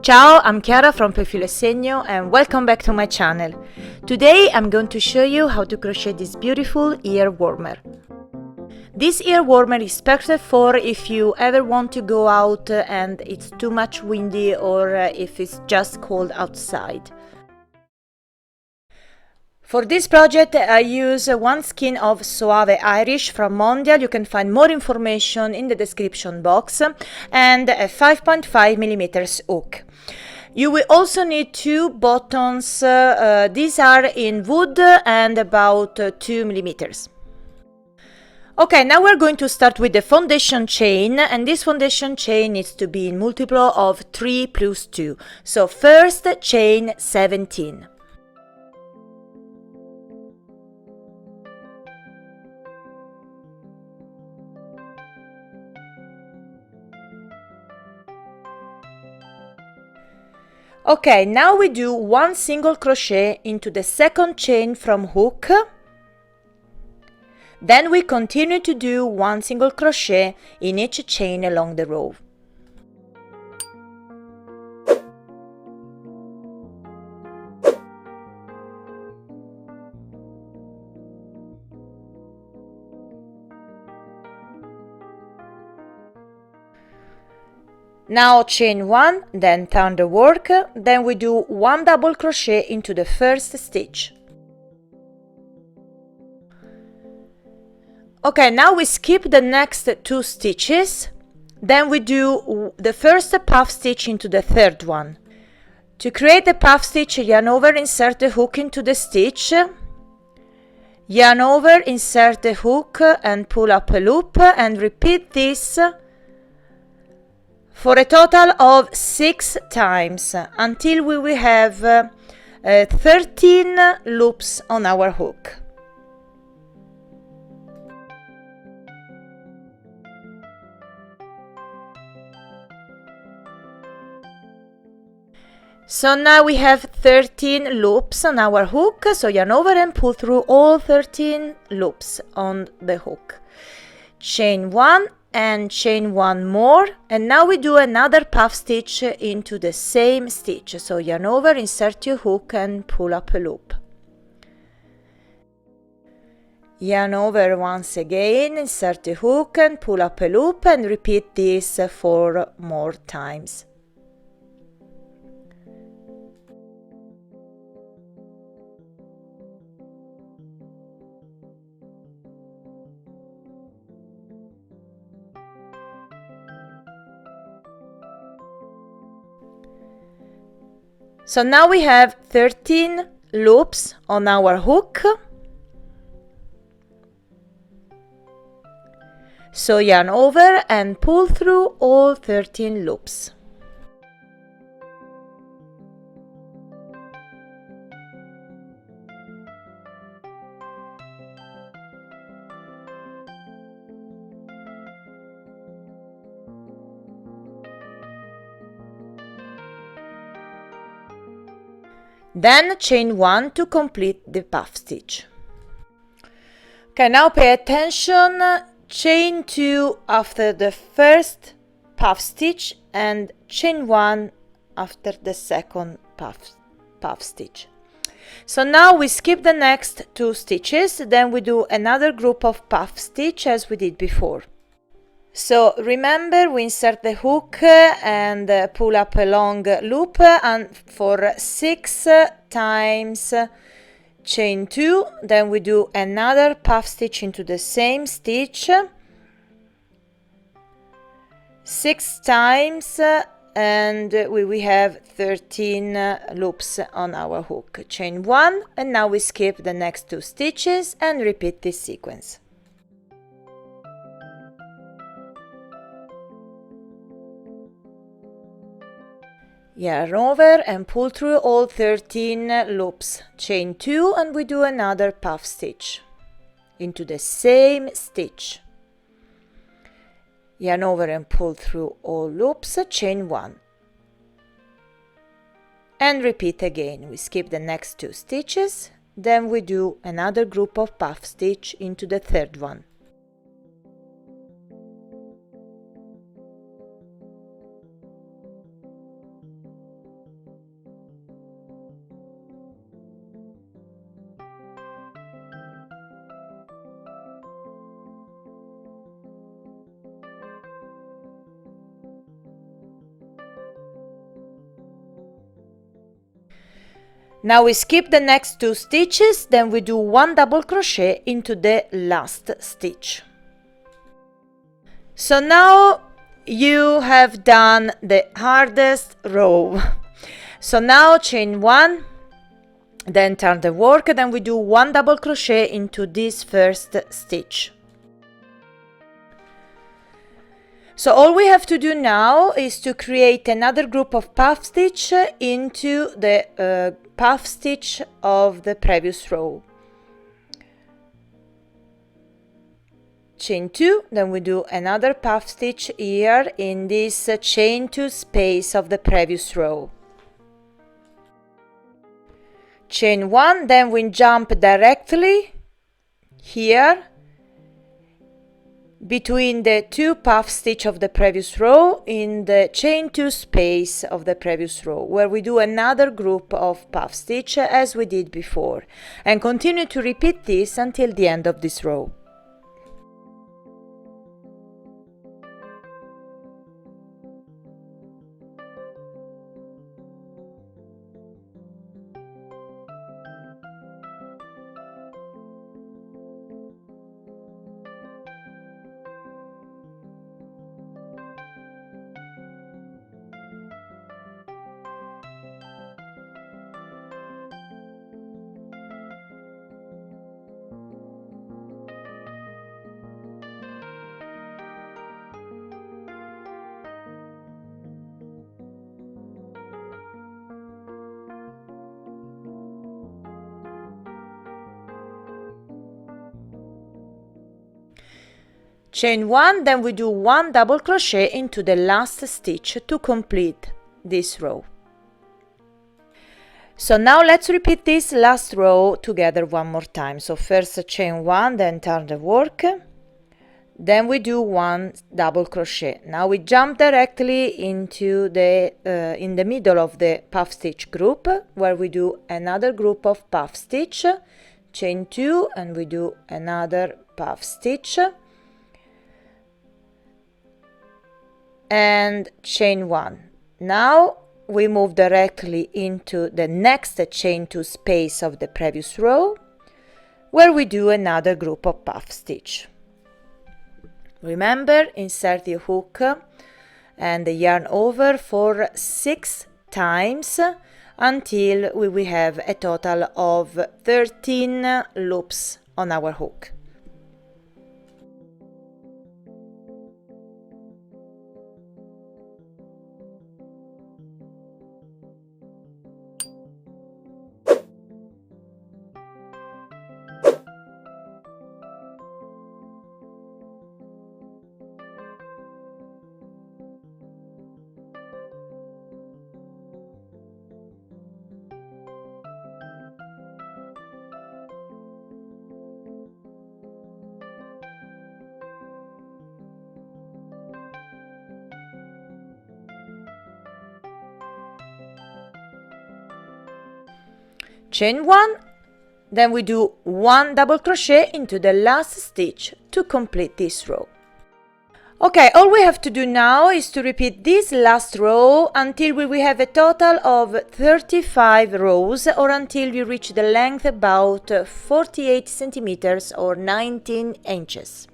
Ciao, I'm Chiara from Filo Segno and welcome back to my channel. Today I'm going to show you how to crochet this beautiful ear warmer. This ear warmer is perfect for if you ever want to go out and it's too much windy or if it's just cold outside. For this project I use one skein of Suave Irish from Mondial. You can find more information in the description box, and a 5.5mm hook. You will also need two buttons. These are in wood and about 2mm. Okay, now we're going to start with the foundation chain, and this foundation chain needs to be in multiple of 3 plus 2. So first chain 17. Okay, now we do one single crochet into the second chain from hook. Then we continue to do one single crochet in each chain along the row. Now chain 1, then turn the work, then we do one double crochet into the first stitch. Okay, now we skip the next 2 stitches, then we do the first puff stitch into the third one. To create the puff stitch, yarn over, insert the hook into the stitch, yarn over, insert the hook and pull up a loop, and repeat this for a total of 6 times until we will have 13 loops on our hook. So now we have 13 loops on our hook, so yarn over and pull through all 13 loops on the hook. Chain 1 and chain 1 more, and now we do another puff stitch into the same stitch. So yarn over, insert your hook and pull up a loop. Yarn over once again, insert the hook and pull up a loop, and repeat this 4 more times. So now we have 13 loops on our hook. So yarn over and pull through all 13 loops. Then chain 1 to complete the puff stitch. Okay, now pay attention, chain 2 after the first puff stitch and chain 1 after the second puff stitch. So now we skip the next 2 stitches, then we do another group of puff stitch as we did before. So remember, we insert the hook and pull up a long loop, and for 6 times chain 2, then we do another puff stitch into the same stitch 6 times, and we have 13 loops on our hook. Chain 1, and now we skip the next 2 stitches and repeat this sequence. Yarn over and pull through all 13 loops. Chain 2, and we do another puff stitch into the same stitch. Yarn over and pull through all loops. Chain 1. And repeat again. We skip the next 2 stitches, then we do another group of puff stitch into the third one. Now we skip the next 2 stitches, then we do 1 double crochet into the last stitch. So now you have done the hardest row. So now chain 1, then turn the work, then we do 1 double crochet into this first stitch. So all we have to do now is to create another group of puff stitch into the puff stitch of the previous row. Chain 2, then we do another puff stitch here in this chain 2 space of the previous row. Chain 1, then we jump directly here between the 2 puff stitch of the previous row in the chain 2 space of the previous row, where we do another group of puff stitch as we did before, and continue to repeat this until the end of this row. Chain 1, then we do 1 double crochet into the last stitch to complete this row. So now let's repeat this last row together one more time. So first chain 1, then turn the work, then we do 1 double crochet. Now we jump directly into the in the middle of the puff stitch group, where we do another group of puff stitch, chain 2, and we do another puff stitch, and chain 1. Now we move directly into the next chain 2 space of the previous row, where we do another group of puff stitch. Remember, insert your hook and the yarn over for 6 times until we will have a total of 13 loops on our hook. Chain 1, then we do 1 double crochet into the last stitch to complete this row. Okay, all we have to do now is to repeat this last row until we have a total of 35 rows, or until you reach the length about 48 centimeters or 19 inches.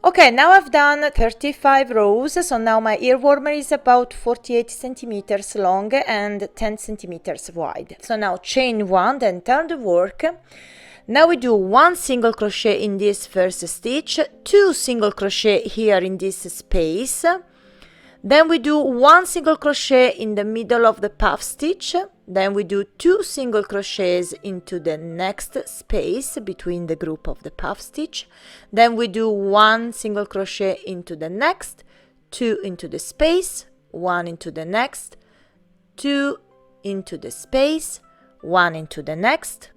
Okay, now I've done 35 rows, so now my ear warmer is about 48 centimeters long and 10 centimeters wide. So now chain 1, then turn the work. Now we do 1 single crochet in this first stitch, 2 single crochet here in this space, then we do 1 single crochet in the middle of the puff stitch, then we do 2 single crochets into the next space between the group of the puff stitch, then we do 1 single crochet into the next, 2 into the space, 1 into the next, 2 into the space, 1 into the next,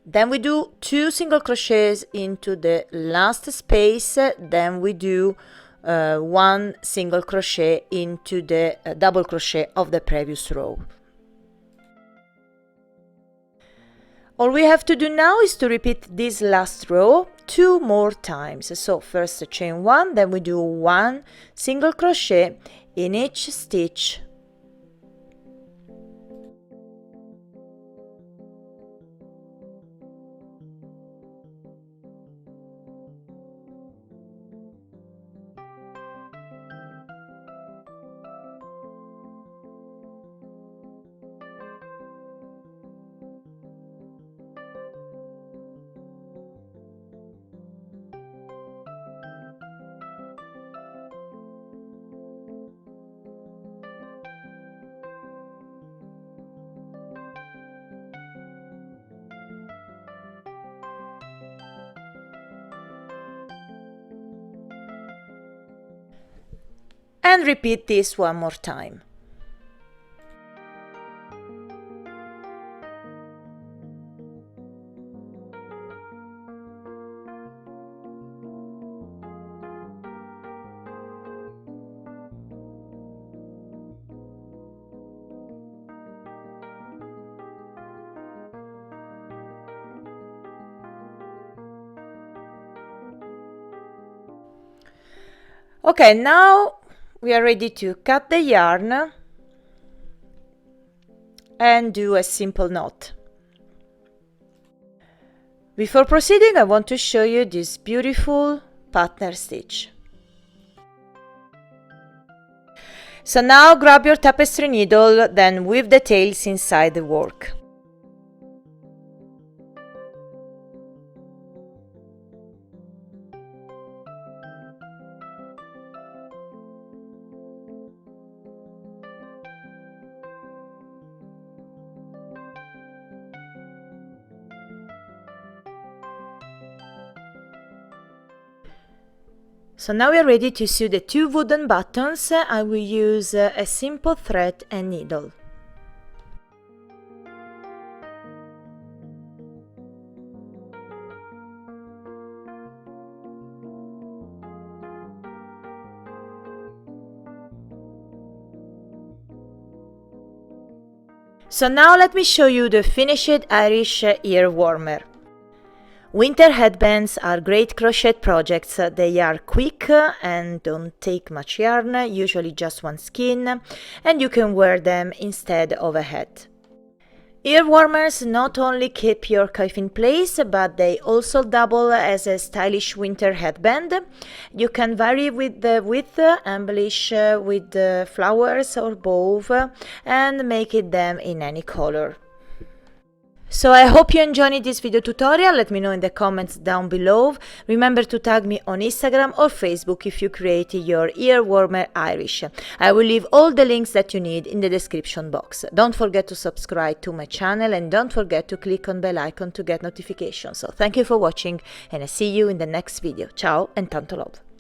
then we do 2 single crochets into the last space, then we do 1 single crochet into the double crochet of the previous row. All we have to do now is to repeat this last row 2 more times. So first chain 1, then we do 1 single crochet in each stitch and repeat this one more time. Okay, now we are ready to cut the yarn and do a simple knot. Before proceeding, I want to show you this beautiful partner stitch. So now grab your tapestry needle, then weave the tails inside the work. So now we are ready to sew the 2 wooden buttons. I will use a simple thread and needle. So now let me show you the finished Irish ear warmer. Winter headbands are great crochet projects. They are quick and don't take much yarn, usually just one skein, and you can wear them instead of a hat. Ear warmers not only keep your cuff in place, but they also double as a stylish winter headband. You can vary with the width, embellish with flowers or bows, and make it them in any color. So I hope you enjoyed this video tutorial. Let me know in the comments down below. Remember to tag me on Instagram or Facebook if you created your ear warmer Irish. I will leave all the links that you need in the description box. Don't forget to subscribe to my channel and don't forget to click on bell icon to get notifications. So thank you for watching and I see you in the next video. Ciao and tanto love.